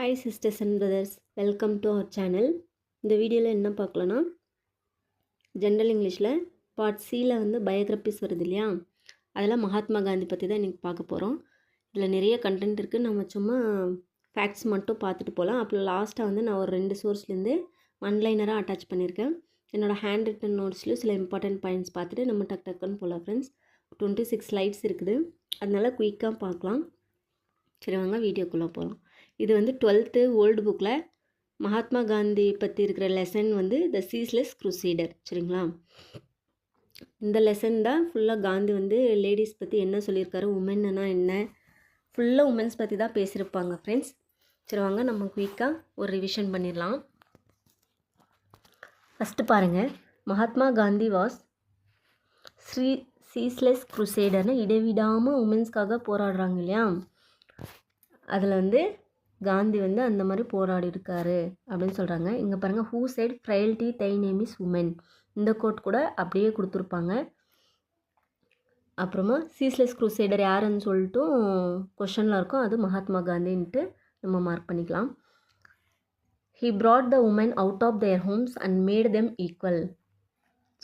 Hi sisters and brothers, welcome to our channel. இந்த வீடியோவில் என்ன பார்க்கலான்னா, ஜென்ரல் இங்கிலீஷில் பார்ட் சியில் வந்து பயோகிராஃபிஸ் வருது இல்லையா, அதில் மகாத்மா காந்தி பற்றி தான் இன்றைக்கி பார்க்க போகிறோம். இதில் நிறைய கண்டென்ட் இருக்குது. நம்ம சும்மா ஃபேக்ட்ஸ் மட்டும் பார்த்துட்டு போகலாம். அப்புறம் லாஸ்ட்டாக வந்து நான் ஒரு 2 சோர்ஸ்லேருந்து ஒன்லைனராக அட்டாச் பண்ணியிருக்கேன். என்னோடய ஹேண்ட் ரிட்டன் நோட்ஸ்லையும் சில இம்பார்ட்டன்ட் பாயிண்ட்ஸ் பார்த்துட்டு நம்ம டக்குன்னு போகலாம் ஃப்ரெண்ட்ஸ். 26 ஸ்லைட்ஸ் இருக்குது, அதனால் குயிக்காக பார்க்கலாம். சரி வாங்க வீடியோக்குள்ளே போகலாம். இது வந்து 12th ஓல்டு புக்கில் மகாத்மா காந்தி பற்றி இருக்கிற லெசன் வந்து த சீஸ்லெஸ் க்ரூசேடர். சரிங்களா, இந்த லெசன் தான் ஃபுல்லாக காந்தி வந்து லேடிஸ் பற்றி என்ன சொல்லியிருக்காரு, உமன்னா என்ன, ஃபுல்லாக உமன்ஸ் பற்றி தான் பேசியிருப்பாங்க ஃப்ரெண்ட்ஸ். சரி வாங்க நம்ம குயிக்காக ஒரு ரிவிஷன் பண்ணிடலாம். ஃபஸ்ட்டு பாருங்கள், மகாத்மா காந்தி வாஸ் சீஸ்லெஸ் க்ரூசேடர்னு இடைவிடாமல் உமன்ஸ்க்காக போராடுறாங்க இல்லையா, அதில் வந்து காந்தி வந்து அந்த மாதிரி போராடி இருக்காரு அப்படின்னு சொல்கிறாங்க. இங்கே பாருங்கள், who said frailty thy name is woman, இந்த கோட் கூட அப்படியே கொடுத்துருப்பாங்க. அப்புறமா சீஸ்லெஸ் க்ரூசேடர் யாருன்னு சொல்லிட்டும் கொஷனில் இருக்கும், அது மகாத்மா காந்தின்ட்டு நம்ம மார்க் பண்ணிக்கலாம். He brought the women out of their homes and made them equal.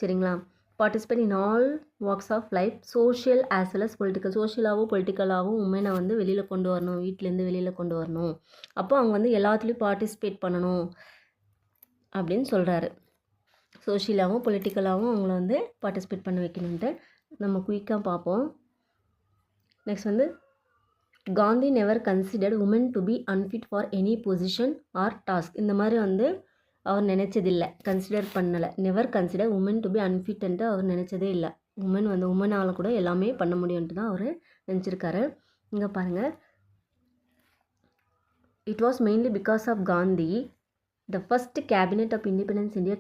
சரிங்களா, participate in all walks of life, social as well as political. சோஷியலாகவும் பொலிட்டிக்கலாகவும் உமனை வந்து வெளியில் கொண்டு வரணும், வீட்டிலேருந்து வெளியில் கொண்டு வரணும். அப்போ அவங்க வந்து எல்லாத்துலேயும் பார்ட்டிசிபேட் பண்ணணும் அப்படின்னு சொல்கிறாரு. சோஷியலாகவும் பொலிட்டிக்கலாகவும் அவங்கள வந்து பார்ட்டிசிபேட் பண்ண வைக்கணுன்ட்டு நம்ம குயிக்காக பார்ப்போம். நெக்ஸ்ட் வந்து Gandhi never considered women to be unfit for any position or task. இந்த மாதிரி வந்து அவர் நினச்சதில்லை, கன்சிடர் பண்ணலை. Never consider women to be அன்ஃபிட்ன்ட்டு அவர் நினச்சதே இல்லை. உமனால் கூட எல்லாமே பண்ண முடியும்ட்டு தான் அவர் நினச்சிருக்காரு. இங்கே பாருங்கள், it was mainly because of Gandhi the first cabinet of independence India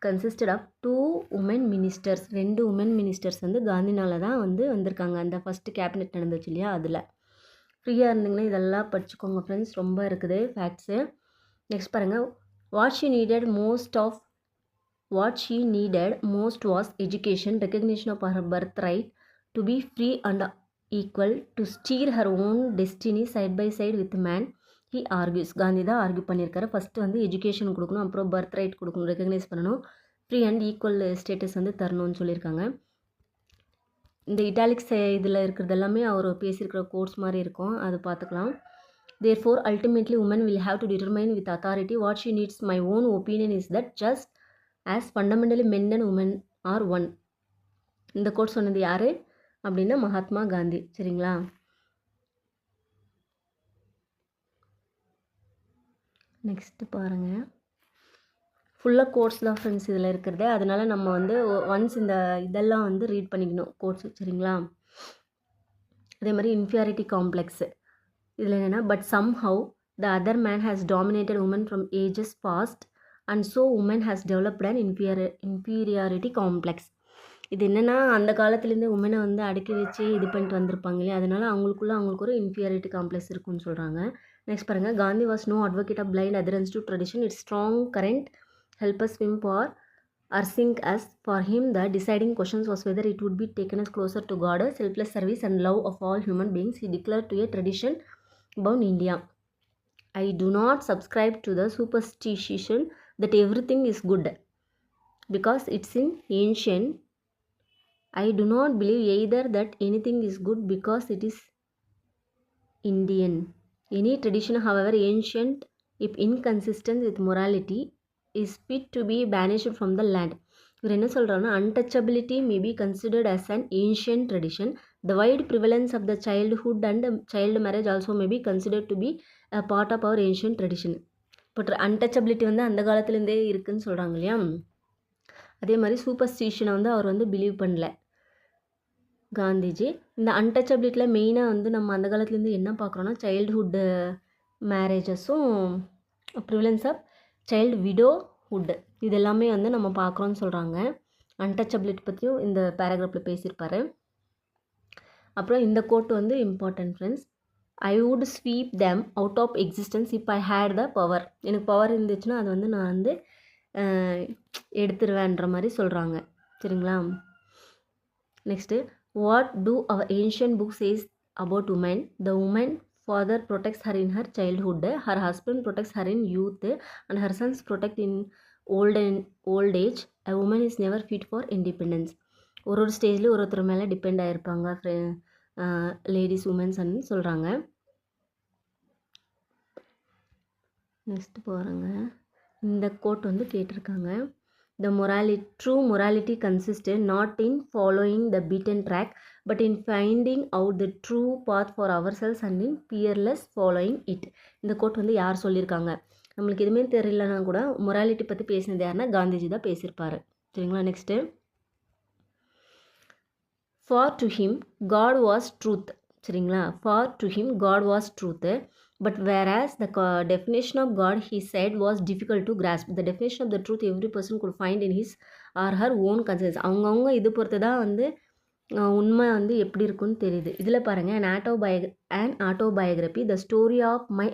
consisted of 2 women ministers. 2 women ministers வந்து காந்தினால தான் வந்து வந்திருக்காங்க. அந்த ஃபஸ்ட்டு கேபினெட் நடந்துச்சு இல்லையா, அதில் ஃப்ரீயாக இருந்தீங்கன்னா இதெல்லாம் படிச்சுக்கோங்க ஃப்ரெண்ட்ஸ், ரொம்ப இருக்குது ஃபேக்ட்ஸு. நெக்ஸ்ட் பாருங்கள், what she needed most was education, recognition of her birthright, to be free and equal, to steer her own destiny side by side with man, he argues. Gandhi தான் ஆர்கியூ பண்ணியிருக்காரு. First வந்து education கொடுக்கணும், அப்புறம் birth right கொடுக்கணும், recognise பண்ணணும், free and equal status வந்து தரணும்னு சொல்லியிருக்காங்க. இந்த இட்டாலிக்ஸ் இதில் இருக்கிறது எல்லாமே அவர் பேசியிருக்கிற கோர்ஸ் மாதிரி இருக்கும், அது பார்த்துக்கலாம். Therefore, ultimately, women will have to determine with authority what she needs. My own opinion is that just as fundamentally men and women are one. இந்த கோட் சொன்னது யார் அப்படின்னா மகாத்மா காந்தி. சரிங்களா, நெக்ஸ்ட்டு பாருங்கள், ஃபுல்லாக கோட்ஸ் தான் ஃப்ரெண்ட்ஸ் இதில் இருக்கிறது. அதனால் நம்ம வந்து ஒன்ஸ் இந்த இதெல்லாம் வந்து ரீட் பண்ணிக்கணும் கோட்ஸ். சரிங்களா, அதே மாதிரி இன்ஃபீரியாரிட்டி காம்ப்ளெக்ஸு இதில் என்னென்னா, but somehow the other man has dominated woman from ages past and so woman has developed and inferiority complex. இது என்னென்னா, அந்த காலத்துலேருந்து உமனை வந்து அடக்கி வச்சு இது பண்ணிட்டு வந்திருப்பாங்க இல்லையா, அதனால் அவங்களுக்கு ஒரு இன்ஃபீரியாரிட்டி காம்ப்ளெக்ஸ் இருக்குன்னு சொல்கிறாங்க. நெக்ஸ்ட் பாருங்கள், Gandhi was no advocate of blind adherence to tradition. Its strong current help us swim for or sink us. For him the deciding questions was whether it would be taken us closer to God, selfless service and love of all human beings. He declared to a tradition bound India, I do not subscribe to the superstition that everything is good because it's in ancient. I do not believe either that anything is good because it is Indian. Any tradition, however ancient, if inconsistent with morality, is fit to be banished from the land. இவர் என்ன சொல்கிறாருன்னா, untouchability may be considered as an ancient tradition. The wide prevalence of the childhood and child marriage also may be considered to be a part of our ancient tradition. But untouchability வந்து அந்த காலத்துலேருந்தே இருக்குதுன்னு சொல்கிறாங்க இல்லையா, அதே மாதிரி சூப்பர்ஸ்டிஷனை வந்து அவர் வந்து பிலீவ் பண்ணல காந்திஜி. இந்த அன்டச்சபிலிட்டியில் மெயினாக வந்து நம்ம அந்த காலத்துலேருந்து என்ன பார்க்குறோன்னா, சைல்டுஹுட் மேரேஜஸும் ப்ரிவலன்ஸ் ஆஃப் சைல்டு விடோஹுட் இது எல்லாமே வந்து நம்ம பார்க்குறோன்னு சொல்கிறாங்க. அன்டச்சபிலிட்டி பற்றியும் இந்த பேராகிராஃபில் பேசியிருப்பார். அப்புறம் இந்த கோட் வந்து important friends, I would sweep them out of existence if I had the power. எனக்கு பவர் இருந்துச்சுன்னா அது வந்து நான் வந்து எடுத்துருவேன்ற மாதிரி சொல்கிறாங்க. சரிங்களா, next, what do our ancient book says about women? The woman father protects her in her childhood, her husband protects her in youth, and her sons protect in old age. A woman is never fit for independence. ஒரு ஸ்டேஜில் ஒருத்தர் மேலே depend ஆகிருப்பாங்க ladies உமன்ஸ்ன்னு சொல்கிறாங்க. Next பாருங்க, இந்த quote வந்து கேட்டிருக்காங்க. The true morality consists not in following the beaten track, but in finding out the true path for ourselves and in fearless following it. இந்த கோட் வந்து யார் சொல்லியிருக்காங்க? நம்மளுக்கு எதுவுமே தெரியலனா கூட மொராலிட்டி பற்றி பேசினது யாருன்னா காந்திஜி தான் பேசியிருப்பார். சரிங்களா? Next, for to him God was truth. சரிங்களா? for to him God was truth, but whereas the definition of God he said was difficult to grasp. The definition of the truth every person could find in his or her own conscience. அவங்கவுங்க இது பொறுத்து தான் வந்து உண்மை வந்து எப்படி இருக்குன்னு தெரியுது. இதில் பாருங்கள், an autobiography, the story of my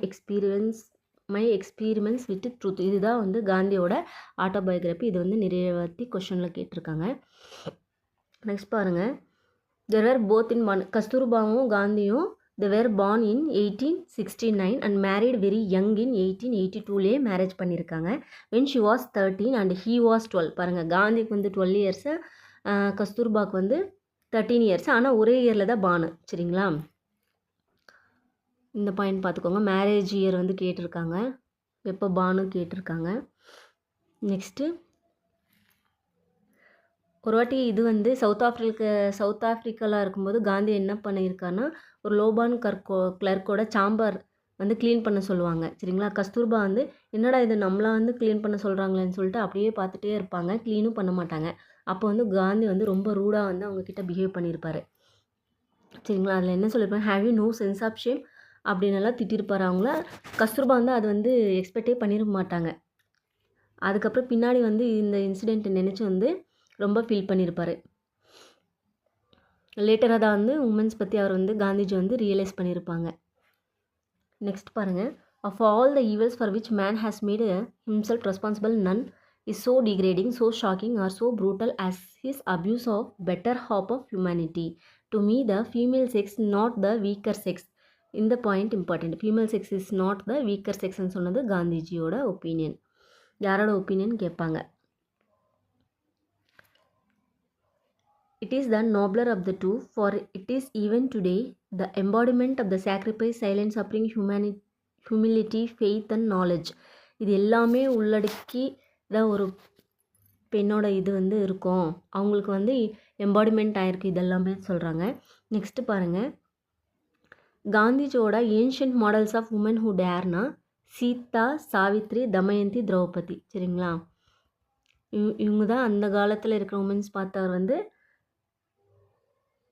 experiments with truth. இதுதான் வந்து காந்தியோட ஆட்டோபயோகிராஃபி. இது வந்து நிறைய வாட்டி கொஷனில் கேட்டிருக்காங்க. நெக்ஸ்ட் பாருங்கள், there were both in கஸ்தூர்பாவும் காந்தியும் they were born in 1869 and married very young in 1882. Marriage பண்ணியிருக்காங்க. when she was 13 and he was 12. பாருங்கள், காந்திக்கு வந்து 12 years, கஸ்தூர்பாக்கு வந்து 13 years. ஆனால் ஒரே இயரில் தான் பானு. சரிங்களா? இந்த பாயிண்ட் பார்த்துக்கோங்க. மேரேஜ் இயர் வந்து கேட்டிருக்காங்க, எப்போ பானு கேட்டிருக்காங்க. நெக்ஸ்ட்டு, ஒரு வாட்டி இது வந்து சவுத் ஆஃப்ரிக்காவில் இருக்கும்போது காந்தி என்ன பண்ணியிருக்காருன்னா, ஒரு லோபான் கிளர்க்கோட சாம்பர் வந்து க்ளீன் பண்ண சொல்லுவாங்க. சரிங்களா? கஸ்தூர்பா வந்து என்னடா இது நம்மளாம் வந்து க்ளீன் பண்ண சொல்கிறாங்களேன்னு சொல்லிட்டு அப்படியே பார்த்துட்டே இருப்பாங்க, க்ளீனும் பண்ண மாட்டாங்க. அப்போ வந்து காந்தி வந்து ரொம்ப ரூடாக வந்து அவங்கக்கிட்ட பிஹேவ் பண்ணியிருப்பார். சரிங்களா? அதில் என்ன சொல்லியிருப்பாங்க, have you no sense of shame அப்படின்னு எல்லாம் திட்டிருப்பார் அவங்கள. கஸ்தூர்பா வந்து அது வந்து எக்ஸ்பெக்டே பண்ணிட மாட்டாங்க. அதுக்கப்புறம் பின்னாடி வந்து இந்த இன்சிடெண்ட்டை நினச்சி வந்து ரொம்ப ஃபீல் பண்ணியிருப்பார். லேட்டராக தான் வந்து உமன்ஸ் பற்றி அவர் வந்து காந்திஜி வந்து ரியலைஸ் பண்ணியிருப்பாங்க. நெக்ஸ்ட் பாருங்கள், of all the evils for which man has made himself responsible none is so degrading, so shocking or so brutal as his abuse of better half of humanity. To me the female sex not the weaker sex. இந்த point important. Female sex is not the weaker செக்ஸ்ன்னு சொன்னது காந்திஜியோட opinion. யாரோட opinion கேட்பாங்க. It is the nobler of the two, for it is even today the embodiment of the sacrifice, silence, suffering, humility, faith and knowledge. இது எல்லாமே உள்ளடக்கி தான் ஒரு பெண்ணோட இது வந்து இருக்கும். அவங்களுக்கு வந்து எம்பாடிமெண்ட் ஆகிருக்கு இதெல்லாமே சொல்கிறாங்க. நெக்ஸ்ட்டு பாருங்கள், காந்திஜியோட ancient models of woman who டேர்னா சீதா, சாவித்ரி, தமயந்தி, திரௌபதி. சரிங்களா? இவங்க தான் அந்த காலத்தில் இருக்கிற உமன்ஸ் பார்த்தவர் வந்து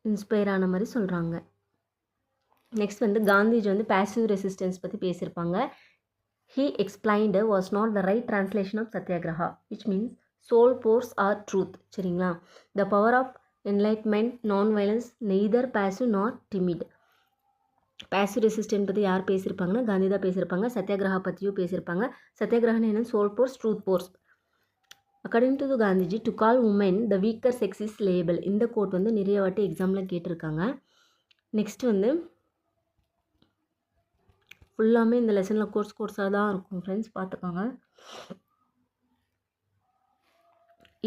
இன்ஸ்பயர் ஆன மாதிரி சொல்கிறாங்க. நெக்ஸ்ட் வந்து காந்திஜி வந்து பேசிவ் ரெசிஸ்டன்ஸ் பற்றி பேசியிருப்பாங்க. He explained was not the right translation of satyagraha, which means soul force or truth. சரிங்களா? The power of enlightenment, non violence, neither passive not timid. Passive resistance பற்றி யார் பேசியிருப்பாங்கன்னா காந்தி தான் பேசியிருப்பாங்க. சத்யாகிரஹா பற்றியும் பேசியிருப்பாங்க. சத்யாகிரஹன் என்ன, soul force, truth force. According to Gandhiji, to call woman the weaker sex is libel. இந்த கோட் வந்து நிறைய வாட்டி எக்ஸாமில் கேட்டிருக்காங்க. நெக்ஸ்ட் வந்து ஃபுல்லாமே இந்த லெசனில் கோர்ஸாக தான் இருக்கும் ஃப்ரெண்ட்ஸ், பார்த்துக்கோங்க.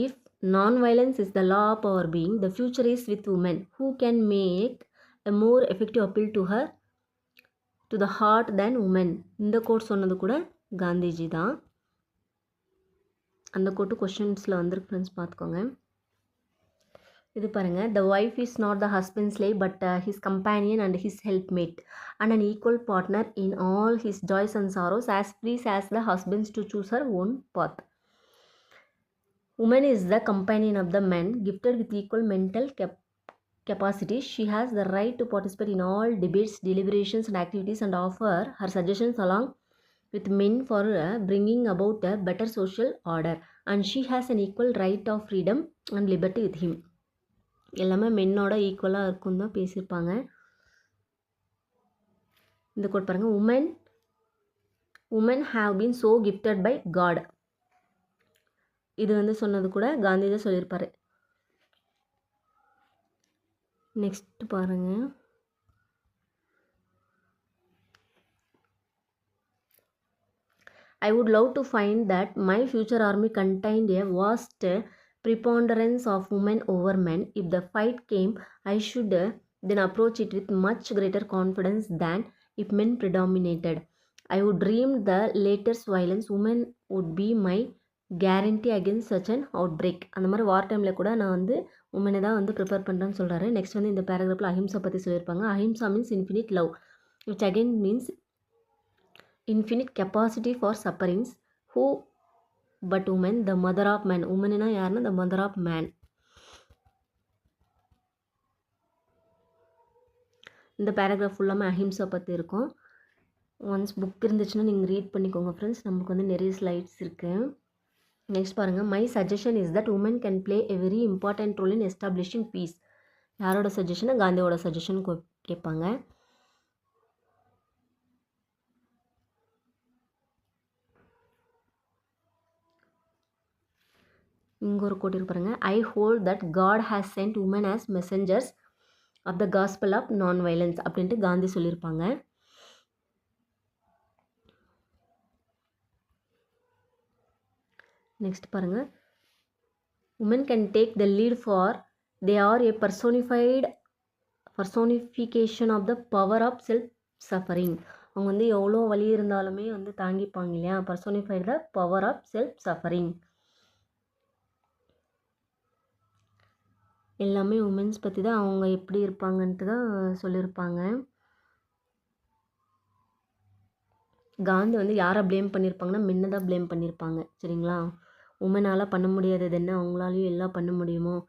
If non violence is the law of our being, the future is with women who can make a more effective appeal to her to the heart than woman. இந்த கோட் சொன்னது கூட காந்திஜி தான். அந்த கோட்டு கொஷின்ஸில் வந்துருக்கு ஃப்ரெண்ட்ஸ், பார்த்துக்கோங்க. இது பாருங்கள், the wife is not the husband slave but his companion and his helpmate and an equal partner in all his joys and sorrows, as free as the husbands to choose her own path. Woman is the companion of the men, gifted with equal mental capacity. She has the right to participate in all debates, deliberations and activities and offer her suggestions along with men for bringing about a better social order, and she has an equal right of freedom and liberty with him. எல்லாமே மென்னோட ஈக்குவலாக இருக்கும் தான் பேசியிருப்பாங்க. இந்த quote பாருங்கள், women have been so gifted by God. இது வந்து சொன்னது கூட காந்தி தான் சொல்லியிருப்பார். நெக்ஸ்ட் பாருங்கள், I would love to find that my future army contained a vast preponderance of women over men. If the fight came, I should then approach it with much greater confidence than if men predominated. I would dream the latest violence. Women would be my guarantee against such an outbreak. அந்த மாதிரி வார் டைமில் கூட நான் வந்து உமனை தான் வந்து prepare பண்ணுறேன்னு சொல்கிறாரு. நெக்ஸ்ட் வந்து இந்த பேராகிராஃபில் அஹிம்சா பற்றி சொல்லியிருப்பாங்க. Ahimsa means infinite love, which again means infinite capacity for sufferings. Who but woman, the mother of man. உமன்னா யாருன்னா the mother of man. இந்த பேராகிராஃப் ஃபுல்லாமே அஹிம்சா பற்றி இருக்கும். ஒன்ஸ் புக் இருந்துச்சுன்னா நீங்கள் ரீட் பண்ணிக்கோங்க ஃப்ரெண்ட்ஸ். நமக்கு வந்து நிறைய ஸ்லைட்ஸ் இருக்குது. நெக்ஸ்ட் பாருங்கள். My suggestion is that woman can play a very important role in establishing peace. யாரோட சஜஷனை? காந்தியோட சஜஷன் கேட்பாங்க. இங்கே ஒரு கோட் பாருங்க. I hold that God has sent women as messengers of the gospel of non violence அப்படின்ட்டு காந்தி சொல்லியிருப்பாங்க. Next பாருங்கள். Woman can take the lead for they are a personification of the power of self suffering. அவங்க வந்து எவ்வளோ வலி இருந்தாலுமே வந்து தாங்கிப்பாங்க இல்லையா. Personified the power of self suffering. எல்லாமே உமன்ஸ் பற்றி தான், அவங்க எப்படி இருப்பாங்கன்ட்டு தான் சொல்லியிருப்பாங்க. காந்தி வந்து யாரை ப்ளேம் பண்ணியிருப்பாங்கன்னா மென்னை தான் ப்ளேம் பண்ணியிருப்பாங்க. சரிங்களா. உமனால் பண்ண முடியாதது என்ன, அவங்களாலையும் எல்லாம் பண்ண முடியும்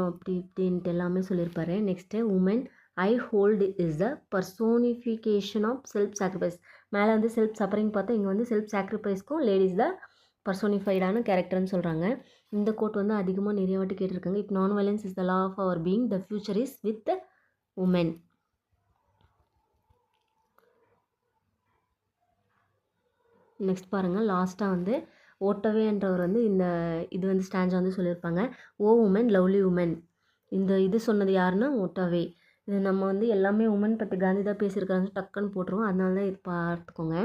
அப்படி இப்படின்ட்டு எல்லாமே சொல்லியிருப்பாரு. Next woman I hold is the personification of self sacrifice. மேலே வந்து செல்ஃப் சஃபரிங் பார்த்தா இங்கே வந்து செல்ஃப் சாக்ரிஃபைஸ்க்கும் லேடிஸ் த பர்சோனிஃபைடான கேரக்டர்னு சொல்கிறாங்க. இந்த கோட் வந்து அதிகமாக நிறைய வாட்டி கேட்டிருக்காங்க. If non violence is the law of our being, the future is with women. Next பாருங்கள். லாஸ்ட்டாக வந்து ஓட்டவேன்றவர் வந்து இந்த இது வந்து ஸ்டான்ஜா வந்து சொல்லியிருப்பாங்க. ஓ உமன் லவ்லி உமன். இந்த இது சொன்னது யாருன்னா ஓட்டவே. இது நம்ம வந்து எல்லாமே உமன் பற்றி காந்தி தான் பேசியிருக்காங்க, டக்குன்னு போட்டுருவோம். அதனால தான் இது பார்த்துக்கோங்க.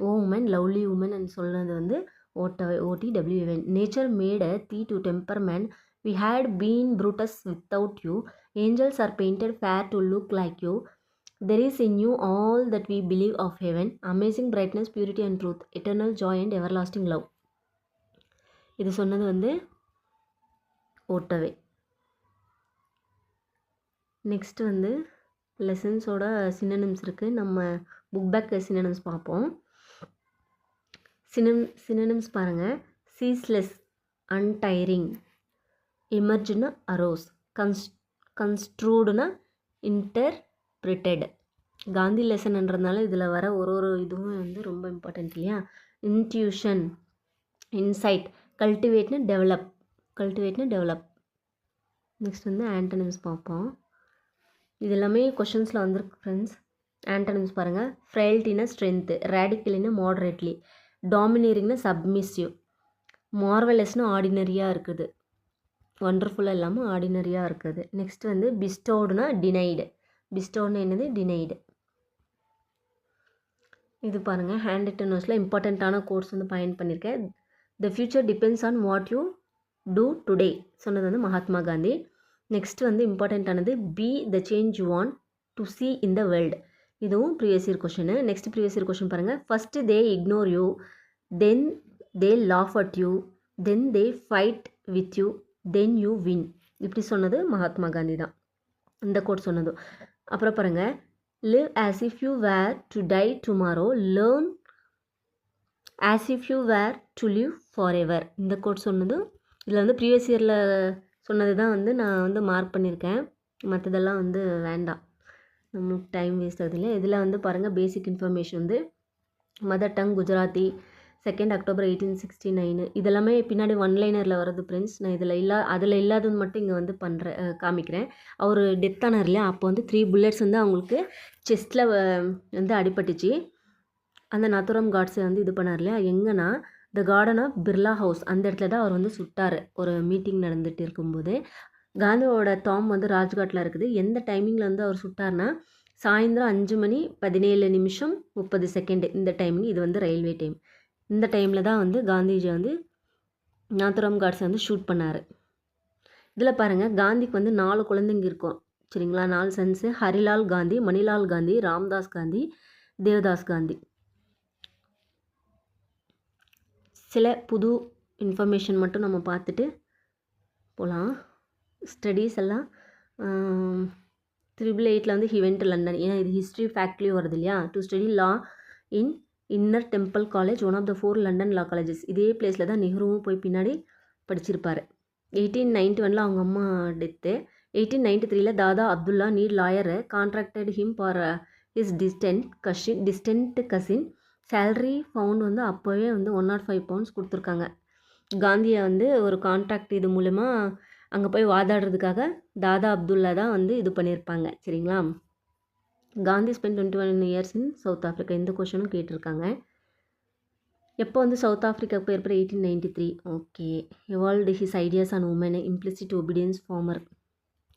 ஓ உமன் லவ்லி உமன் சொன்னது வந்து ஓட்டவே, OTWN. Nature made a thee to temper man. We had been Brutus without you. Angels are painted fair to look like you. There is in you all that we believe of heaven. Amazing brightness, purity and truth. Eternal joy and everlasting love. இது சொன்னது வந்து ஓட்டவே. Next வந்து லெசன்ஸோட synonyms இருக்குது. நம்ம book back synonyms பார்ப்போம். Synonyms பாருங்கள். Ceaseless, untiring, எமர்ஜ்னா arose, கன்ஸ்ட்ரூடுனா இன்டர்பிரிட்டட். காந்தி லெசன்ன்றதுனால இதில் வர ஒரு இதுவும் வந்து ரொம்ப இம்பார்ட்டன்ட் இல்லையா. இன்ட்யூஷன், இன்சைட், கல்டிவேட்னா டெவலப். நெக்ஸ்ட் வந்து ஆண்டனிம்ஸ் பார்ப்போம். இது எல்லாமே கொஷின்ஸில் வந்திருக்கு ஃப்ரெண்ட்ஸ். ஆண்டனிம்ஸ் பாருங்கள். ஃப்ரைல்ட்டினா ஸ்ட்ரென்த்து, ரேடிக்கலினா மாடரேட்லி, டாமினேரிங்னா சப்மிசிவ், மார்வலஸ்னால் ஆர்டினரியாக இருக்குது, ஒண்டர்ஃபுல்லாக இல்லாமல் ஆர்டினரியாக இருக்குது. நெக்ஸ்ட் வந்து பிஸ்டோடுனா டினைடு. பிஸ்டோடுனா என்னது? டினைடு. இது பாருங்கள். ஹேண்ட் ரிட்டன் நோட்ஸில் இம்பார்ட்டண்ட்டான கோர்ஸ் வந்து பயன் பண்ணியிருக்கேன். The future depends on what you do today சொன்னது வந்து மகாத்மா காந்தி. நெக்ஸ்ட் வந்து இம்பார்ட்டண்ட்டானது be the change you want to see in the world. இதுவும் previous year question. Next previous year question பாருங்கள். First they ignore you, then they laugh at you, then they fight with you, then you win. இப்படி சொன்னது மகாத்மா காந்தி தான் இந்த quote சொன்னது. அப்புறம் பாருங்கள். Live as if you were to die tomorrow, learn as if you were to live forever. இந்த quote சொன்னது. இதில் வந்து ப்ரீவியஸ் இயரில் சொன்னது தான் வந்து நான் வந்து மார்க் பண்ணியிருக்கேன். மற்றதெல்லாம் வந்து வேண்டாம், நம்மளுக்கு டைம் வேஸ்ட் ஆகுது இல்லை. இதில் வந்து பாருங்கள். பேசிக் இன்ஃபர்மேஷன் வந்து மதர் டங் குஜராத்தி, 2 அக்டோபர் 1869. இதெல்லாமே பின்னாடி ஒன்லைனரில் வருது ஃப்ரெண்ட்ஸ். நான் அதில் இல்லாதது மட்டும் இங்கே வந்து காமிக்கிறேன். அவர் டெத் ஆனார் இல்லையா, அப்போ வந்து 3 புல்லட்ஸ் வந்து அவங்களுக்கு செஸ்ட்டில் வந்து அடிபட்டுச்சு. அந்த நத்துரம் காட்ஸை வந்து இது பண்ணார் இல்லையா, எங்கன்னா the garden of Birla house, அந்த இடத்துல தான் அவர் வந்து சுட்டார். ஒரு மீட்டிங் நடந்துகிட்டு இருக்கும்போது. காந்தியோட டாம் வந்து ராஜ்காட்டில் இருக்குது. எந்த டைமிங்கில் வந்து அவர் சுட்டார்னா சாயந்தரம் 5:17:30 இந்த டைமிங். இது வந்து ரயில்வே டைம். இந்த டைமில் தான் வந்து காந்திஜி வந்து நாத்துராம் காட்ஸை வந்து ஷூட் பண்ணார். இதில் பாருங்கள், காந்திக்கு வந்து 4 குழந்தைங்க இருக்கும் சரிங்களா. 4 சன்ஸு: ஹரிலால் காந்தி, மணிலால் காந்தி, ராம்தாஸ் காந்தி, தேவதாஸ் காந்தி. சில புது இன்ஃபர்மேஷன் மட்டும் நம்ம பார்த்துட்டு போகலாம். ஸ்டடீஸ் எல்லாம் 888 வந்து ஹி வென்ட் டு லண்டன். ஏன்னா இது ஹிஸ்ட்ரி ஃபேக்ட்லேயும் வருது இல்லையா. To study law in inner temple college, one of the 4 London law colleges. இதே பிளேஸில் தான் நெஹ்ருவும் போய் பின்னாடி படிச்சிருப்பார். 1891 அவங்க அம்மா death. 1893 Dada Abdullah need lawyer contracted him for his distant cousin. Salary pound வந்து அப்போவே வந்து 105 pounds கொடுத்துருக்காங்க. காந்தியை வந்து ஒரு கான்ட்ராக்ட் இது மூலமா அங்கே போய் வாதாடுறதுக்காக தாதா அப்துல்லா தான் வந்து இது பண்ணியிருப்பாங்க சரிங்களா. Gandhi spend 21 years in South Africa. இந்த கொஷனும் கேட்டிருக்காங்க. எப்போ வந்து சவுத் ஆஃப்ரிக்கா போயிருப்பார்? 1893. Okay. Evolved his ideas on women, implicit obedience, farmer.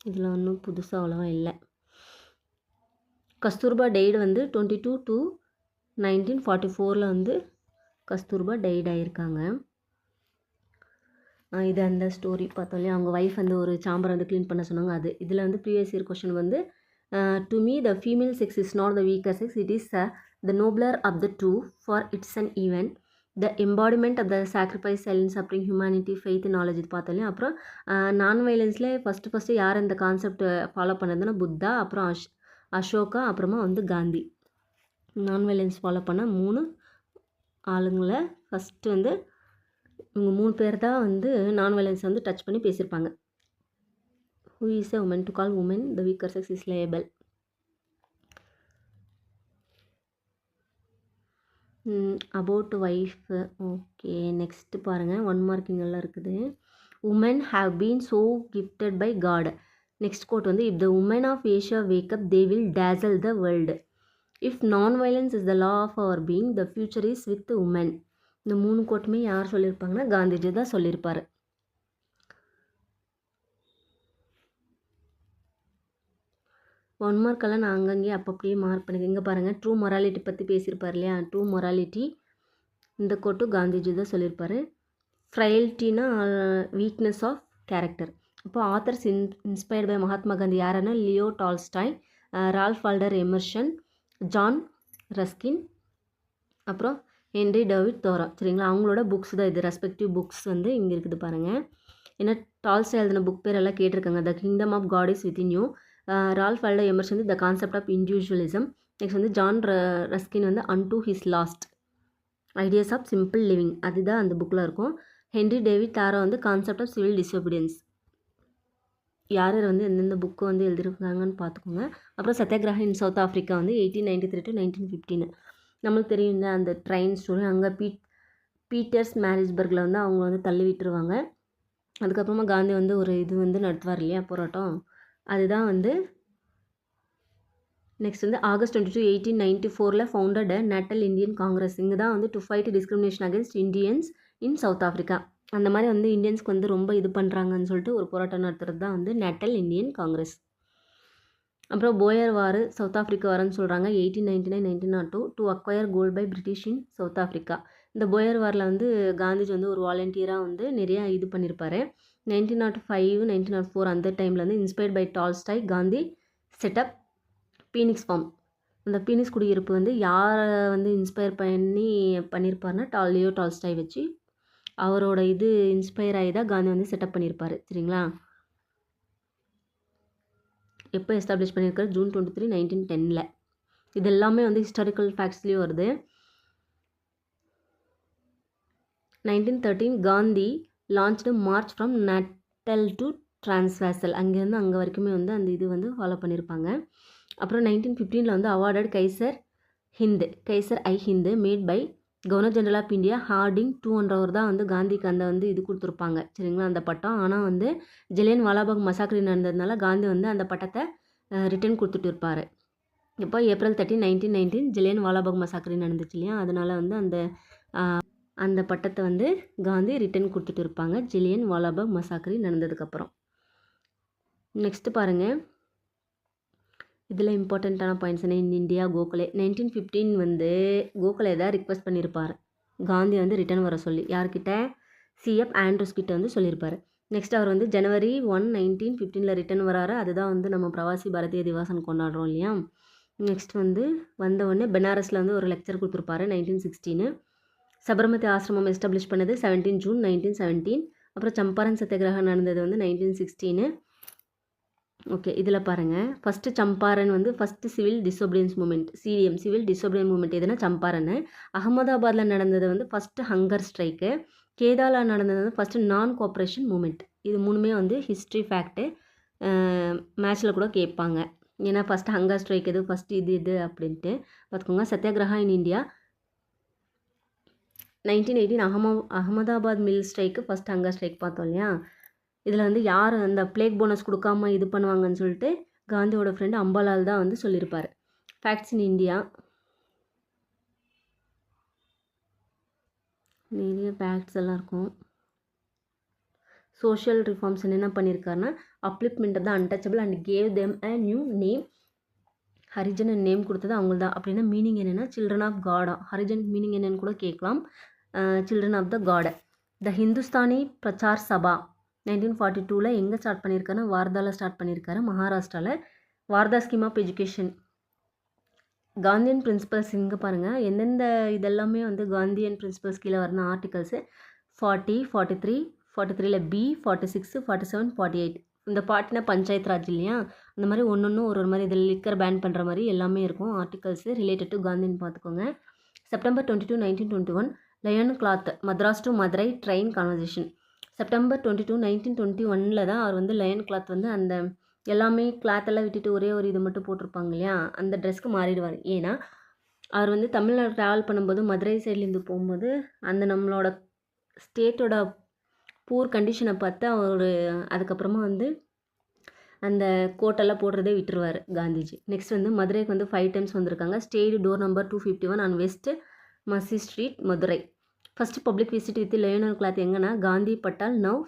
இதில் ஒன்றும் புதுசாக அவ்வளோவா இல்லை. கஸ்தூர்பா டைடு வந்து 22 to 1944 வந்து கஸ்தூர்பா டைட் ஆகியிருக்காங்க. இது அந்த ஸ்டோரி பார்த்தோம் இல்லையா. அவங்க ஒய்ஃப் வந்து ஒரு சாம்பரை வந்து க்ளீன் பண்ண சொன்னாங்க. அது இதில் வந்து ப்ரீவியஸ் இயர் கொஷின் வந்து to me the female sex is not the weaker sex, it is the nobler of the two, for it's an event the embodiment of the sacrifice, silence, suffering, humanity, faith, knowledge. இது பார்த்தோம் இல்லையா. அப்புறம் நான் வைலன்ஸில் first யார் இந்த concept follow பண்ணதுன்னா Buddha, அப்புறம் அசோகா, அப்புறமா வந்து காந்தி. நான் வைலன்ஸ் ஃபாலோ பண்ண 3 ஆளுங்களை ஃபஸ்ட்டு வந்து இவங்க 3 பேர் தான் வந்து நான் வைலன்ஸ் வந்து டச் பண்ணி பேசியிருப்பாங்க. Who is a woman to call woman the weaker sex is libel. About wife. Okay. Next பாருங்கள், 1 மார்க்கிங் எல்லாம் இருக்குது. Women have been so gifted by God. Next quote வந்து if the women of Asia wake up they will dazzle the world. If non violence is the law of our being the future is with women. இந்த 3 கோட்டுமே யார் சொல்லியிருப்பாங்கன்னா காந்திஜி தான் சொல்லியிருப்பார். 1 மார்க்கெல்லாம் நான் அங்கங்கேயே அப்பப்படியே mark பண்ணிக்கிறேன். இங்கே பாருங்கள், true morality பற்றி பேசியிருப்பார் இல்லையா. ட்ரூ மொராலிட்டி இந்த கோட்டு காந்திஜி தான் சொல்லியிருப்பார். ஃப்ரைல்ட்டினா வீக்னஸ் ஆஃப் கேரக்டர். அப்போ authors inspired by Mahatma Gandhi யாருன்னா Leo Tolstoy, Ralph Waldo Emerson, John Ruskin, அப்புறம் ஹென்ரி டேவிட் தோரா சரிங்களா. அவங்களோட புக்ஸ் தான் இது. ரெஸ்பெக்டிவ் புக்ஸ் வந்து இங்கே இருக்குது பாருங்கள். ஏன்னா டால்ஸ்டாய் எழுதின புக் பேர் எல்லாம் கேட்டிருக்காங்க. The kingdom of God is within you. Ralph Waldo Emerson வந்து the concept of individualism. Next வந்து ஜான் ரஸ்கின் வந்து unto his last ideas of simple living. அதுதான் அந்த புக்கில் இருக்கும். ஹென்ரி டேவிட் தாரா வந்து கான்செப்ட் ஆஃப் சிவில் டிசோபீடியன்ஸ். யார் வந்து எந்தெந்த புக்கு வந்து எழுதியிருக்காங்கன்னு பார்த்துக்கோங்க. அப்புறம் சத்யாகிரகா இன் சவுத் ஆஃப்ரிக்கா வந்து 1893 to 1915. நம்மளுக்கு தெரியும் இந்த அந்த ட்ரெயின் ஸ்டோரி. அங்கே பீட்டர்ஸ் மேரிஸ்பர்கில் வந்து அவங்க வந்து தள்ளி விட்டுருவாங்க. அதுக்கப்புறமா காந்தி வந்து ஒரு இது வந்து நடத்துவார் இல்லையா, போராட்டம். அதுதான் வந்து நெக்ஸ்ட் வந்து August 22, 1894 founded natal Indian Congress. இங்கே தான் வந்து to fight discrimination against Indians in South Africa. அந்த மாதிரி வந்து இந்தியன்ஸ்க்கு வந்து ரொம்ப இது பண்ணுறாங்கன்னு சொல்லிட்டு ஒரு போராட்டம் நடத்துறது தான் வந்து நேட்டல் இந்தியன் காங்கிரஸ். அப்புறம் போயர் வார் சவுத் ஆஃப்ரிக்கா வாரன்னு சொல்கிறாங்க. 1899, 1902 to acquire gold by British in South Africa. இந்த போயர் வாரில் வந்து காந்திஜி வந்து ஒரு வாலண்டியராக வந்து நிறையா இது பண்ணியிருப்பார். 1905, 1904 அந்த டைமில் வந்து inspired by Tolstoy Gandhi set up Phoenix farm. அந்த பீனிக்ஸ் குடியிருப்பு வந்து யாரை வந்து இன்ஸ்பயர் பண்ணியிருப்பார்னா லியோ டால்ஸ்டாய் வச்சு அவரோட இது இன்ஸ்பயர் ஆகி தான் காந்தி வந்து செட்டப் பண்ணியிருப்பார் சரிங்களா. எப்போ எஸ்டாப்ளிஷ் பண்ணியிருக்காரு? June 23, 1910. இது எல்லாமே வந்து ஹிஸ்டாரிக்கல் ஃபேக்ட்ஸ்லேயும் வருது. 1913 Gandhi launched march from Natal to Transvaal. அங்கேருந்து அங்கே வரைக்குமே வந்து அந்த இது வந்து ஃபாலோ பண்ணியிருப்பாங்க. அப்புறம் 1915 வந்து awarded Kaiser i Hind made by governor general of India Hardinge 200 தான் வந்து காந்திக்கு அந்த வந்து இது கொடுத்துருப்பாங்க சரிங்களா, அந்த பட்டம். ஆனால் வந்து ஜலியன் வாலாபாக் மசாக்கரி நடந்ததுனால காந்தி வந்து அந்த பட்டத்தை ரிட்டர்ன் கொடுத்துட்டு இருப்பார். இப்போ April 13, 1919 ஜலியன் வாலாபாக் மசாக்கரி நடந்துச்சு இல்லையா, அதனால் வந்து அந்த பட்டத்தை வந்து காந்தி ரிட்டர்ன் கொடுத்துட்டு இருப்பாங்க ஜலியன் வாலாபாக் மசாக்கரி நடந்ததுக்கப்புறம். நெக்ஸ்ட்டு பாருங்கள், இதில் இம்பார்ட்டண்ட்டான பாயிண்ட்ஸ் என்ன. இன் இந்தியா கோகலே 1915 வந்து கோகலே தான் ரிக்வெஸ்ட் பண்ணியிருப்பார். காந்தி வந்து ரிட்டர்ன் வர சொல்லி. யார்கிட்ட? சிஎஃப் ஆண்ட்ரூஸ் கிட்ட வந்து சொல்லியிருப்பார். நெக்ஸ்ட் அவர் வந்து January 1, 1915 ரிட்டர்ன் வராரு. அதுதான் வந்து நம்ம பிரவாசி பாரதிய திவாசன் கொண்டாடுறோம் இல்லையா? நெக்ஸ்ட் வந்து வந்தவுடனே பெனாரஸில் வந்து ஒரு லெக்சர் கொடுத்துருப்பாரு 1916. சபர்மதி ஆசிரமம் எஸ்டாப்ளிஷ் பண்ணது 17 June 1917. அப்புறம் சம்பாரன் சத்தியாகிரகம் நடந்தது வந்து 1916. ஓகே, இதில் பாருங்கள், ஃபஸ்ட்டு சம்பாரன் வந்து first civil disobedience movement, CDM civil disobedience movement எதுனா சம்பாரன். அகமதாபாத்தில் நடந்தது வந்து ஃபஸ்ட்டு ஹங்கர் ஸ்ட்ரைக்கு. கேதாலா நடந்தது வந்து ஃபஸ்ட்டு நான் கோஆப்ரேஷன் மூமெண்ட். இது மூணுமே வந்து ஹிஸ்ட்ரி ஃபேக்ட்டு, மேட்ச்சில் கூட கேட்பாங்க. ஏன்னா ஃபஸ்ட்டு ஹங்கர் ஸ்ட்ரைக் எது, ஃபஸ்ட்டு இது அப்படின்ட்டு பார்த்துக்கோங்க. Satyagraha in India 1918 Ahmedabad mill strike first hunger strike பார்த்தோம் இல்லையா? இதில் வந்து யார் அந்த பிளேக் போனஸ் கொடுக்காம இது பண்ணுவாங்கன்னு சொல்லிட்டு காந்தியோட ஃப்ரெண்டு அம்பாலால் தான் வந்து சொல்லியிருப்பார். ஃபேக்ட்ஸ் இன் இந்தியா நிறைய ஃபேக்ட்ஸ் எல்லாம் இருக்கும். சோஷியல் ரிஃபார்ம்ஸ் என்ன பண்ணியிருக்காருன்னா, upliftment of the untouchable and gave them a new name. Harijan name கொடுத்தது அவங்க தான். அப்படின்னா மீனிங் என்னென்னா சில்ட்ரன் ஆஃப் காடா. ஹரிஜனுக்கு மீனிங் என்னென்னு கூட கேட்கலாம். Children of the God. The Hindustani Prachar Sabha 1942 எங்கே ஸ்டார்ட் பண்ணியிருக்காருன்னா வார்தாவில் ஸ்டார்ட் பண்ணியிருக்காரு, மகாராஷ்டிராவில். Wardha scheme of education. Gandhian principles இங்கே பாருங்கள், எந்தெந்த இதெல்லாமே வந்து காந்தியன் பிரின்சிபல்ஸ் கீழே வரணும் ஆர்டிகல்ஸு 40, 43, 43ல் பி, 46, 47, 48. இந்த பாட்டினா பஞ்சாயத்து ராஜ் இல்லையா? அந்த மாதிரி ஒன்று ஒரு மாதிரி இதில் லிக்கர் பேன் பண்ணுற மாதிரி எல்லாமே இருக்கும் ஆர்டிகல்ஸு ரிலேட்டட் டு காந்தின்னு பார்த்துக்கோங்க. September 22, 1921 loin cloth Madras to Madurai train conversation. September 22, 1921 தான் அவர் வந்து லயன் கிளாத் வந்து அந்த எல்லாமே கிளாத்தெல்லாம் விட்டுட்டு ஒரே ஒரு இது மட்டும் போட்டிருப்பாங்க இல்லையா, அந்த ட்ரெஸ்க்கு மாறிடுவார். ஏன்னா அவர் வந்து தமிழ்நாடு ட்ராவல் பண்ணும்போது மதுரை சைட்லேருந்து போகும்போது அந்த நம்மளோட ஸ்டேட்டோட பூர் கண்டிஷனை பார்த்து அவர் அதுக்கப்புறமா வந்து அந்த கோட்டெல்லாம் போடுறதே விட்டுருவார் காந்திஜி. நெக்ஸ்ட் வந்து மதுரைக்கு வந்து 5 times வந்திருக்காங்க. Stayed door number 251 on west Masi street, Madurai. First public visit with loin cloth எங்கன்னா காந்தி பட்டால் நவ்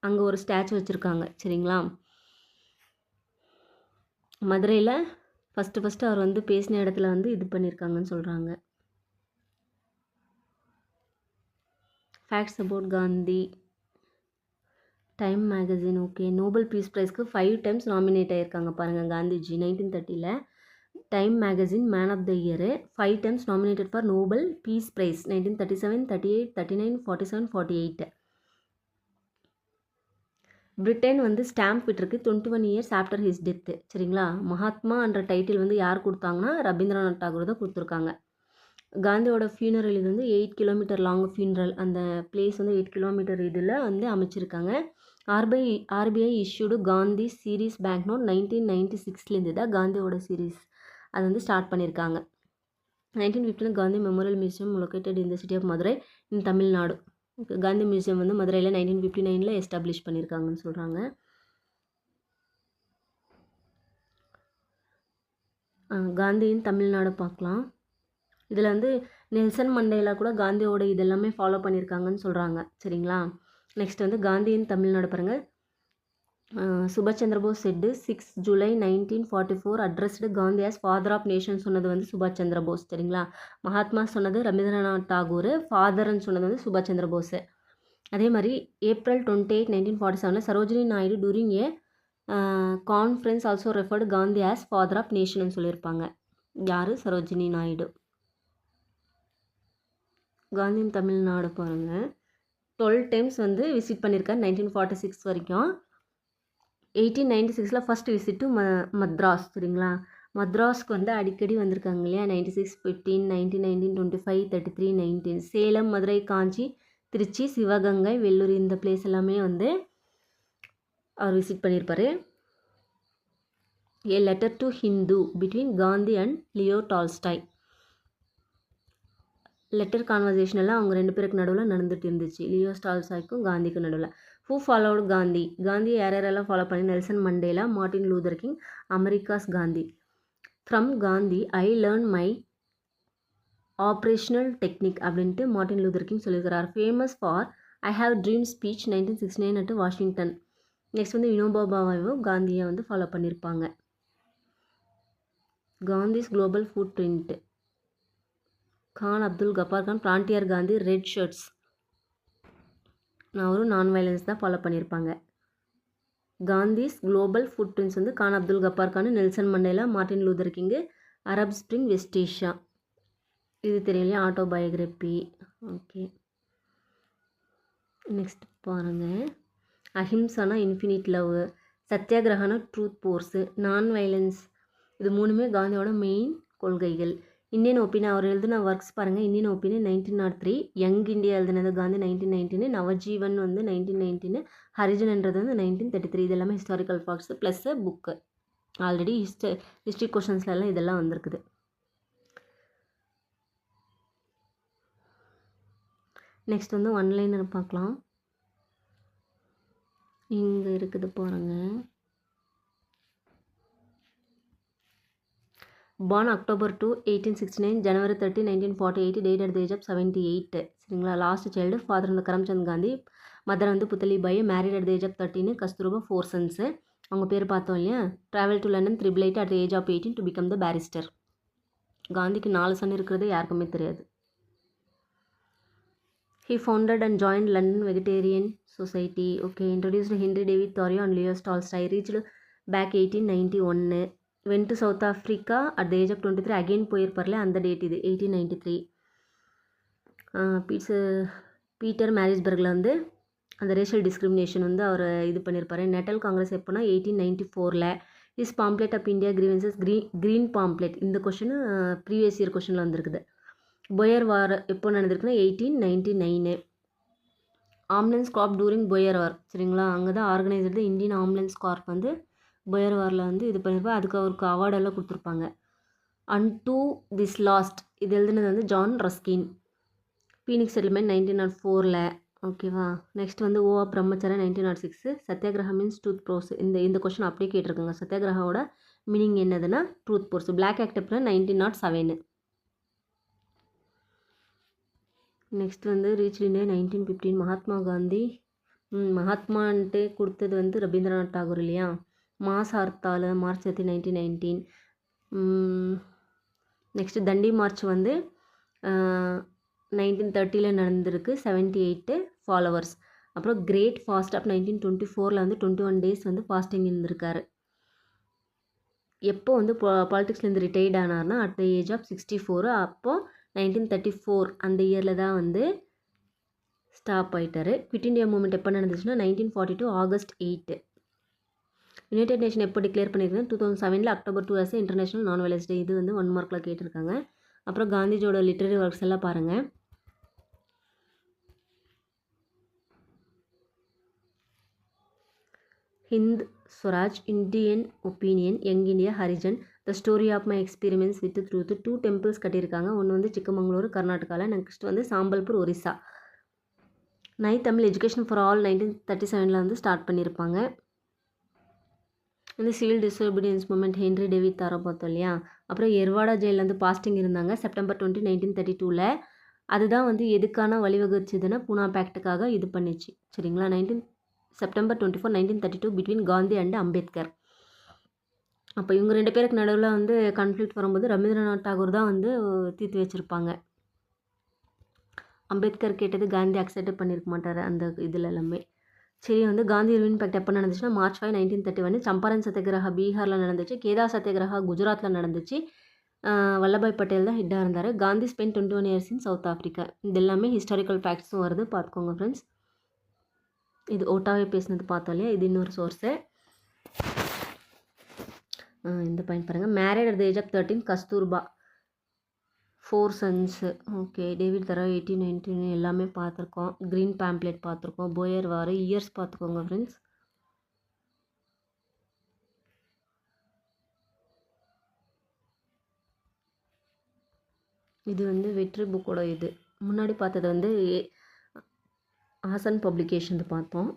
அங்கே ஒரு ஸ்டாச்சு வச்சுருக்காங்க. சரிங்களா? மதுரையில் ஃபஸ்ட்டு அவர் வந்து பேசின இடத்துல வந்து இது பண்ணியிருக்காங்கன்னு சொல்கிறாங்க. Facts about Gandhi. Time magazine. Okay, Nobel peace ப்ரைஸ்க்கு 5 times நாமினேட் ஆகியிருக்காங்க பாருங்கள் Gandhiji. 1930 Time magazine man of the year. 5 times nominated for Nobel peace prize 1937, 38, 39, 47, 48. Britain வந்து ஸ்டாம்ப் விட்டுருக்கு 21 years ஆஃப்டர் ஹிஸ் டெத்து. சரிங்களா? மகாத்மா என்ற டைட்டில் வந்து யார் கொடுத்தாங்கன்னா ரவீந்திரநாத் தாகூர் தான் கொடுத்துருக்காங்க. காந்தியோட ஃபியூனரல் இது வந்து 8 kilometer லாங் ஃபியூனரல். அந்த பிளேஸ் வந்து 8 kilometer இதில் வந்து அமைச்சிருக்காங்க. RBI issued Gandhi series bank note 1996 தான் காந்தியோட சீரீஸ் அது வந்து ஸ்டார்ட் பண்ணியிருக்காங்க. 1915 Gandhi memorial museum located in the city of Madurai in Tamil Nadu. Gandhi museum வந்து மதுரையில் 1959 எஸ்டாப்ளிஷ் பண்ணியிருக்காங்கன்னு சொல்கிறாங்க. காந்தியின் தமிழ்நாடு பார்க்கலாம். இதில் வந்து நெல்சன் மண்டேலா கூட காந்தியோட இதெல்லாமே ஃபாலோ பண்ணியிருக்காங்கன்னு சொல்கிறாங்க. சரிங்களா? நெக்ஸ்ட் வந்து காந்தியின் தமிழ்நாடு பாருங்கள். சுபாஷ் Chandra Bose said 6 July 1944 addressed Gandhi as father of nation சொன்னது வந்து சுபாஷ் சந்திர போஸ். சரிங்களா? மகாத்மா சொன்னது ரவீந்திரநாத் தாகூர், ஃபாதர்ன்னு சொன்னது வந்து சுபாஷ் சந்திர போஸ். அதே மாதிரி April 28, 1947 Sarojini Naidu during a conference also referred Gandhi as father of nation சொல்லியிருப்பாங்க. யார்? சரோஜினி நாயுடு. காந்தியின் தமிழ்நாடு பாருங்கள் 12 times வந்து விசிட் பண்ணியிருக்காரு 1946 வரைக்கும். 1896 ஃபஸ்ட் விசிட் டு மத்ராஸ். சரிங்களா? மத்ராஸ்க்கு வந்து அடிக்கடி வந்திருக்காங்க இல்லையா? 96, 15, 19, 25, 33, 19. சேலம், மதுரை, காஞ்சி, திருச்சி, சிவகங்கை, வெள்ளூர் இந்த பிளேஸ் எல்லாமே வந்து அவர் விசிட் பண்ணியிருப்பார். A letter to Hindu between Gandhi and Leo Tolstoy. Letter conversation எல்லாம் அவங்க 2 பேருக்கு நடுவில் நடந்துட்டு இருந்துச்சு, லியோ டால்ஸ்டாய்க்கும் காந்திக்கும் நடுவில். Who followed Gandhi? காந்தியை யாரெல்லாம் ஃபாலோ பண்ணி? Nelson Mandela, Martin Luther King, America's Gandhi. From Gandhi I learn my operational technique அப்படின்ட்டு மார்ட்டின் லூதர் கிங் சொல்லியிருக்கிறார். Famous for I have dream speech 1969 at Washington. Next வந்து வினோபா பாவேவும் காந்தியை வந்து ஃபாலோ பண்ணியிருப்பாங்க. Gandhi's global footprint. Khan Abdul Ghaffar Khan, frontier Gandhi, red shirts. அவரும் non violence தான் follow பண்ணியிருப்பாங்க. காந்திஸ் குளோபல் ஃபுட் பிரிண்ட்ஸ் வந்து Khan Abdul Ghaffar Khan, Nelson Mandela, Martin Luther King, Arab spring, west Asia. இது தெரியலையா, ஆட்டோபயோகிராஃபி. ஓகே, நெக்ஸ்ட் பாருங்கள். அஹிம்சானா இன்ஃபினிட் லவ், சத்தியாகிரகனா ட்ரூத் போர்ஸு, நான் வயலன்ஸ். இது மூணுமே காந்தியோட மெயின் கொள்கைகள். இந்தியன் ஒப்பீனியன் அவர் எழுதின ஒர்க்ஸ் பாருங்கள். இந்தியன் ஒப்பீனியன் 1903, யங் இந்தியா எழுதினது காந்தி 1919, நவஜீவன் வந்து 1919, ஹரிஜன்ன்றது வந்து 1933. இது எல்லாமே historical facts plus book. Already history கொஷின்ஸ்லாம் இதெல்லாம் வந்திருக்குது. நெக்ஸ்ட் வந்து ஒன்லைனர் பார்க்கலாம். இங்கே இருக்குது பாருங்கள். born October 2, 1869, January 30, 1948, died at the age of 78. சரிங்களா. லாஸ்ட் சைல்டு ஃபாதர் வந்து கரம்சந்த் காந்தி, மதர் வந்து Putlibai, married at the age of 13, Kasturba 4 sons. அவங்க பேர் பார்த்தோம் இல்லையா. ட்ராவல் டு லண்டன், த்ரிபிளைட் at the age of 18 to become the barrister. காந்திக்கு 4 சன் இருக்கிறது யாருக்குமே தெரியாது. He founded and joined London Vegetarian Society. Okay, introduced Henry David Thoreau and Leo Tolstoy. Reached back 1891. Went to South Africa at the age of 23. Again போயிருப்பார்ல, அந்த date இது 1893. Peter மேரிஸ்பர்கில் வந்து அந்த racial discrimination வந்து அவர் இது பண்ணியிருப்பார். நெட்டல் காங்கிரஸ் எப்போனா 1894. Is pamphlet of India grievances, green pamphlet. இந்த question previous year கொஷினில் வந்திருக்குது. பொயர் வார் எப்போ நடந்திருக்குன்னா 1899. Ambulance corp during Boer war. சரிங்களா. அங்கே தான் ஆர்கனைசர் இந்தியன் ஆம்புலன்ஸ் கார்ப் வந்து பொயர் வாரில் வந்து இது பண்ணியிருப்பா. அதுக்கு அவருக்கு அவார்டெல்லாம் கொடுத்துருப்பாங்க. அன்டு திஸ் லாஸ்ட் இது எழுதுனது வந்து ஜான் ரஸ்கின். Phoenix settlement 1904. ஓகேவா. நெக்ஸ்ட் வந்து vow of brahmacharya 1906. Satyagraha means truth force. இந்த கொஷின் அப்படியே கேட்டிருக்காங்க. சத்யாகிரகாவோட மீனிங் என்னதுன்னா ட்ரூத் போர்ஸ். பிளாக் ஆக்ட் எப்படின்னா 1907. நெக்ஸ்ட் வந்து ரீச் இந்தியா 1915. மகாத்மா காந்தி மகாத்மான்ட்டு கொடுத்தது வந்து ரவீந்திரநாத் டாகூர் இல்லையா. Mass hartal March 30, 1919. Next Dandi march வந்து 1930 நடந்திருக்கு, 78 ஃபாலோவர்ஸ். அப்புறம் கிரேட் ஃபாஸ்ட் ஆஃப் 1924 வந்து 21 days வந்து ஃபாஸ்டிங் இருந்திருக்காரு. எப்போ வந்து பாலிடிக்ஸ்லேருந்து ரிட்டையர்ட் ஆனார்னா அட் த ஏஜ் ஆஃப் 64. அப்போது 1934 அந்த இயரில் தான் வந்து ஸ்டாப் ஆகிட்டார். குவிட் இண்டியா மூவ்மெண்ட் எப்போ நடந்துச்சுன்னா 1942 August 8. யுனைடெட் நேஷன் எப்போ டிக்ளேர் பண்ணியிருக்காங்க 2007 October 2 as international non violence day. இது வந்து 1 மார்க்கில் கேட்டிருக்காங்க. அப்புறம் காந்திஜியோட லிட்டரரி ஒர்க்ஸ் எல்லாம் பாருங்கள். Hind Swaraj, Indian opinion, young India, Harijan, the story of my experience with truth. 2 temples கட்டியிருக்காங்க. ஒன்று வந்து சிக்கமங்களூர் கர்நாடகாவில், நெக்ஸ்ட் வந்து Sambalpur Orissa. Tamil education for all 1937 வந்து ஸ்டார்ட் பண்ணியிருப்பாங்க. இந்த civil disobedience movement Henry David Thoreau பார்த்தோம் இல்லையா. அப்புறம் எர்வாடா ஜெயிலில் வந்து பாஸ்டிங் இருந்தாங்க செப்டம்பர் 20, 1932. அதுதான் வந்து எதுக்கான வழிவகுச்சதுன்னா பூனா பேக்டுக்காக இது பண்ணிச்சு. சரிங்களா. September 24, 1932 between Gandhi and Ambedkar. அப்போ இவங்க 2 பேருக்கு நடுவில் வந்து கான்ஃப்ளிக்ட் வரும்போது ரவீந்திரநாத் டாகூர் தான் வந்து தீர்த்து வச்சுருப்பாங்க. அம்பேத்கர் கேட்டது காந்தி அக்செப்ட் பண்ணியிருக்க மாட்டார் அந்த இதில் எல்லாமே. சரி வந்து காந்தி ரிவின் பேக்ட் எப்போ நடந்துச்சுன்னா March 5, 1931. சம்பாரன் சத்தியகிரகா பீகாரில் நடந்துச்சு. கேதார் சத்தியகிரகா குஜராத்தில் நடந்துச்சு. வல்லபாய் பட்டேல் தான் ஹெட்டாக இருந்தார். Gandhi spend 21 years in South Africa. இது எல்லாமே ஹிஸ்டாரிக்கல் ஃபேக்ட்ஸும் வருது, பார்த்துக்கோங்க ஃப்ரெண்ட்ஸ். இது ஓட்டாவே பேசினது பார்த்தோம் இல்லையா. இது இன்னொரு சோர்ஸு. இந்த பாயிண்ட் பாருங்கள். Married at the age of 13, Kasturba 4 sons. Okay. David Thoreau 1819 எல்லாமே பார்த்துருக்கோம். க்ரீன் பேம்ப்ளெட் பார்த்துருக்கோம். போயர் வார் இயர்ஸ் பார்த்துக்கோங்க ஃப்ரெண்ட்ஸ். இது வந்து வெற்றி புக்கோட இது. முன்னாடி பார்த்தது வந்து ஆசன் பப்ளிகேஷன் பார்த்தோம்.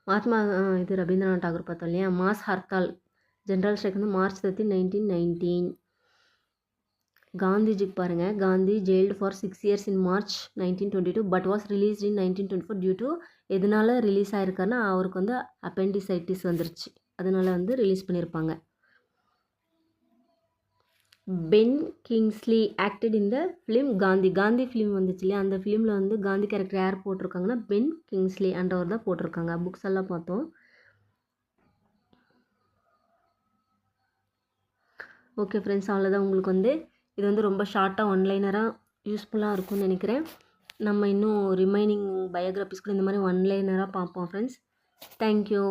மகாத்மா இது ரவீந்திரநாத் டாகூர் பார்த்தோம் இல்லையா. மாஸ் ஹர்த்தால் ஜென்ரல் ஸ்ட்ரைக் வந்து March 30, 1919. காந்திஜிக்கு பாருங்கள். Gandhi jailed for 6 years in March 1922 but was released in 1924 due to எதனால ரிலீஸ் ஆகிருக்காருன்னா அவருக்கு வந்து அப்பெண்டிசைட்டிஸ் வந்துருச்சு. அதனால வந்து ரிலீஸ் பண்ணியிருப்பாங்க. Ben Kingsley acted in the film Gandhi. Gandhi film வந்துச்சு இல்லையா, அந்த ஃபிலிமில் வந்து காந்தி கேரக்டர் யார் போட்டிருக்காங்கன்னா பென் கிங்ஸ்லி என்றவர் தான் போட்டிருக்காங்க. புக்ஸ் எல்லாம் பார்த்தோம். ஓகே ஃப்ரெண்ட்ஸ், அவ்வளோதான். உங்களுக்கு வந்து இது வந்து ரொம்ப ஷார்ட்டாக ஒன்லைனராக யூஸ்ஃபுல்லாக இருக்கும்னு நினைக்கிறேன். நம்ம இன்னும் ரிமைனிங் பயோகிராஃபிஸ் கூட இந்த மாதிரி ஒன்லைனராக பார்ப்போம் ஃப்ரெண்ட்ஸ். தேங்க்யூ.